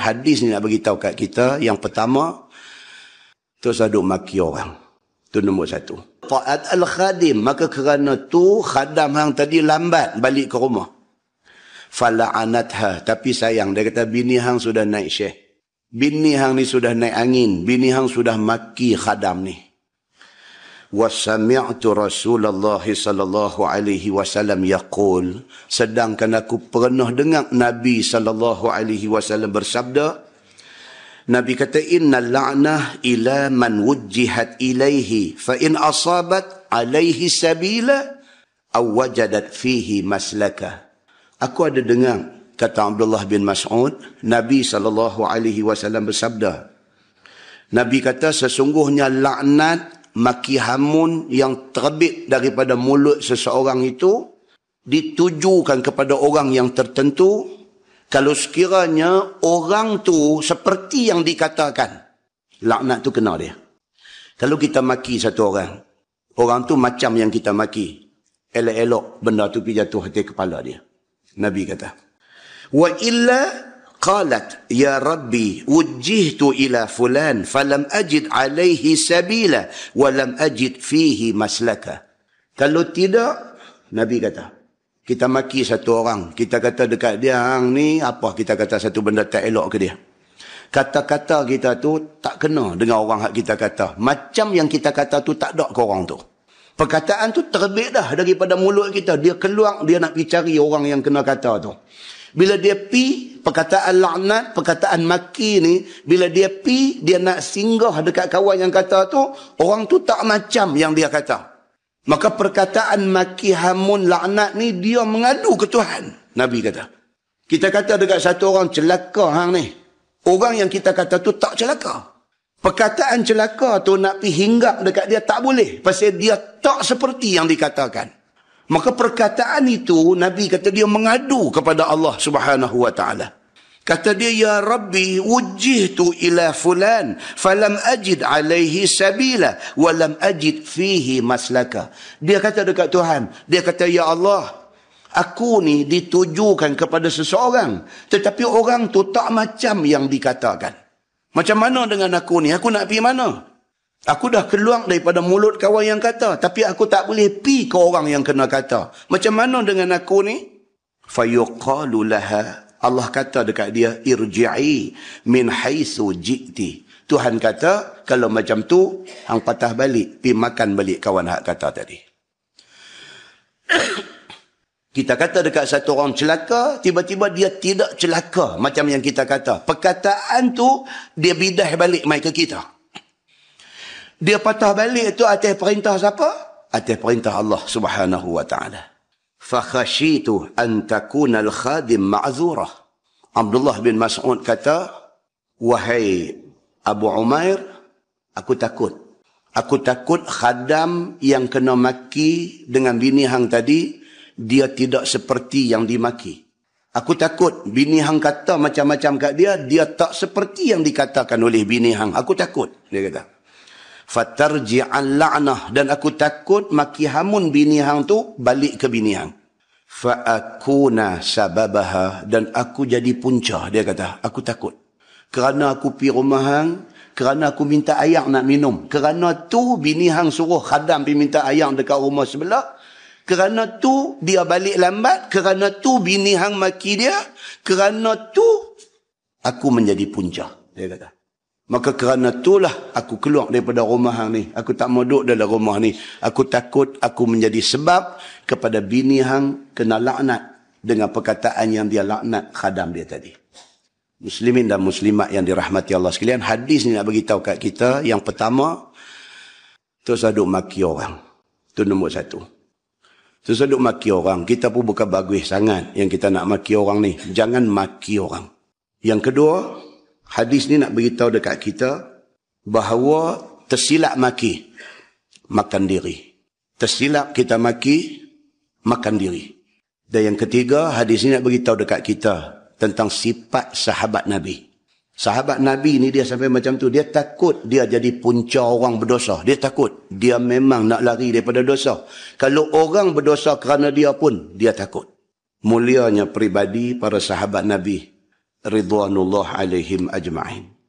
Hadis ni nak beritahu kat kita, yang pertama, terus duk maki orang. Itu nombor satu. Ta'at al-khadim, maka kerana tu khadam hang tadi lambat balik ke rumah. Fala'anatha, tapi sayang, dia kata bini hang sudah naik syekh. Bini hang ni sudah naik angin, bini hang sudah maki khadam ni. Wasami'tu Rasulullah sallallahu alaihi wasallam yaqul, sedangkan aku pernah dengar Nabi sallallahu alaihi wasallam bersabda, Nabi kata, innal la'nah ila man wujjihat ilaihi fa in asabat alaihi sabila aw wajadat fihi maslaka. Aku ada dengar, kata Abdullah bin Mas'ud, Nabi sallallahu alaihi wasallam bersabda, Nabi kata sesungguhnya laknat, maki hamun yang terbit daripada mulut seseorang itu ditujukan kepada orang yang tertentu kalau sekiranya orang tu seperti yang dikatakan. Laknat tu kena dia. Kalau kita maki satu orang, orang tu macam yang kita maki, elok-elok benda tu pergi jatuh hati kepala dia. Nabi kata, wa illa qalat ya rabbi wujjihtu ila fulan falam ajid alaihi sabila walam ajid fihi maslaka. Kalau tidak, Nabi kata, kita maki satu orang, kita kata dekat dia, hang ni apa, kita kata satu benda tak elok ke dia, kata-kata kita tu tak kena dengan orang hak kita kata, macam yang kita kata tu tak ada ke orang tu. Perkataan tu terbit dah daripada mulut kita, dia keluar, dia nak pergi cari orang yang kena kata tu. Bila dia pi, perkataan laknat, perkataan maki ni, bila dia pi, dia nak singgah dekat kawan yang kata tu, orang tu tak macam yang dia kata. Maka perkataan maki hamun laknat ni, dia mengadu ke Tuhan. Nabi kata, kita kata dekat satu orang, celaka hang ni. Orang yang kita kata tu tak celaka. Perkataan celaka tu nak pi hinggap dekat dia tak boleh. Pasal dia tak seperti yang dikatakan. Maka perkataan itu, Nabi kata dia mengadu kepada Allah subhanahu wa ta'ala. Kata dia, ya Rabbi wujjihtu ila fulan falam ajid alaihi sabila walam ajid fihi maslaka. Dia kata dekat Tuhan, dia kata, ya Allah, aku ni ditujukan kepada seseorang, tetapi orang tu tak macam yang dikatakan. Macam mana dengan aku ni? Aku nak pergi mana? Aku dah keluar daripada mulut kawan yang kata, tapi aku tak boleh pi ke orang yang kena kata. Macam mana dengan aku ni? Fayuqalu laha, Allah kata dekat dia, irji'i min haitsu ji'ti. Tuhan kata, kalau macam tu, hang patah balik, pi makan balik kawan hak kata tadi. Kita kata dekat satu orang celaka, tiba-tiba dia tidak celaka macam yang kita kata. Perkataan tu, dia bidah balik mai ke kita. Dia patah balik tu atas perintah siapa? Atas perintah Allah subhanahu wa ta'ala. Fakhashitu an takuna al-khadim ma'zurah. Abdullah bin Mas'ud kata, wahai Abu Umair, aku takut. Aku takut khadam yang kena maki dengan bini hang tadi, dia tidak seperti yang dimaki. Aku takut bini hang kata macam-macam kat dia, dia tak seperti yang dikatakan oleh bini hang. Aku takut, dia kata. Fatarji'an la'nah, dan aku takut maki hamun bini hang tu balik ke bini hang. Fa'akuna sababaha, dan aku jadi punca, dia kata. Aku takut. Kerana aku pi rumah hang, kerana aku minta air nak minum. Kerana tu bini hang suruh khadam pi minta air dekat rumah sebelah. Kerana tu dia balik lambat. Kerana tu bini hang maki dia. Kerana tu aku menjadi punca, dia kata. Maka kerana itulah aku keluar daripada rumah hang ni. Aku tak mau duduk dalam rumah ni. Aku takut aku menjadi sebab kepada bini hang kena laknat dengan perkataan yang dia laknat khadam dia tadi. Muslimin dan muslimat yang dirahmati Allah sekalian, hadis ni nak beritahu kat kita, yang pertama, terus duk maki orang. Itu nombor satu. Terus duk maki orang. Kita pun bukan bagus sangat yang kita nak maki orang ni. Jangan maki orang. Yang kedua, hadis ni nak beritahu dekat kita bahawa tersilap maki, makan diri. Tersilap kita maki, makan diri. Dan yang ketiga, hadis ni nak beritahu dekat kita tentang sifat sahabat Nabi. Sahabat Nabi ni dia sampai macam tu. Dia takut dia jadi punca orang berdosa. Dia takut. Dia memang nak lari daripada dosa. Kalau orang berdosa kerana dia pun, dia takut. Mulianya peribadi para sahabat Nabi. ridwanullah alaihim ajma'in.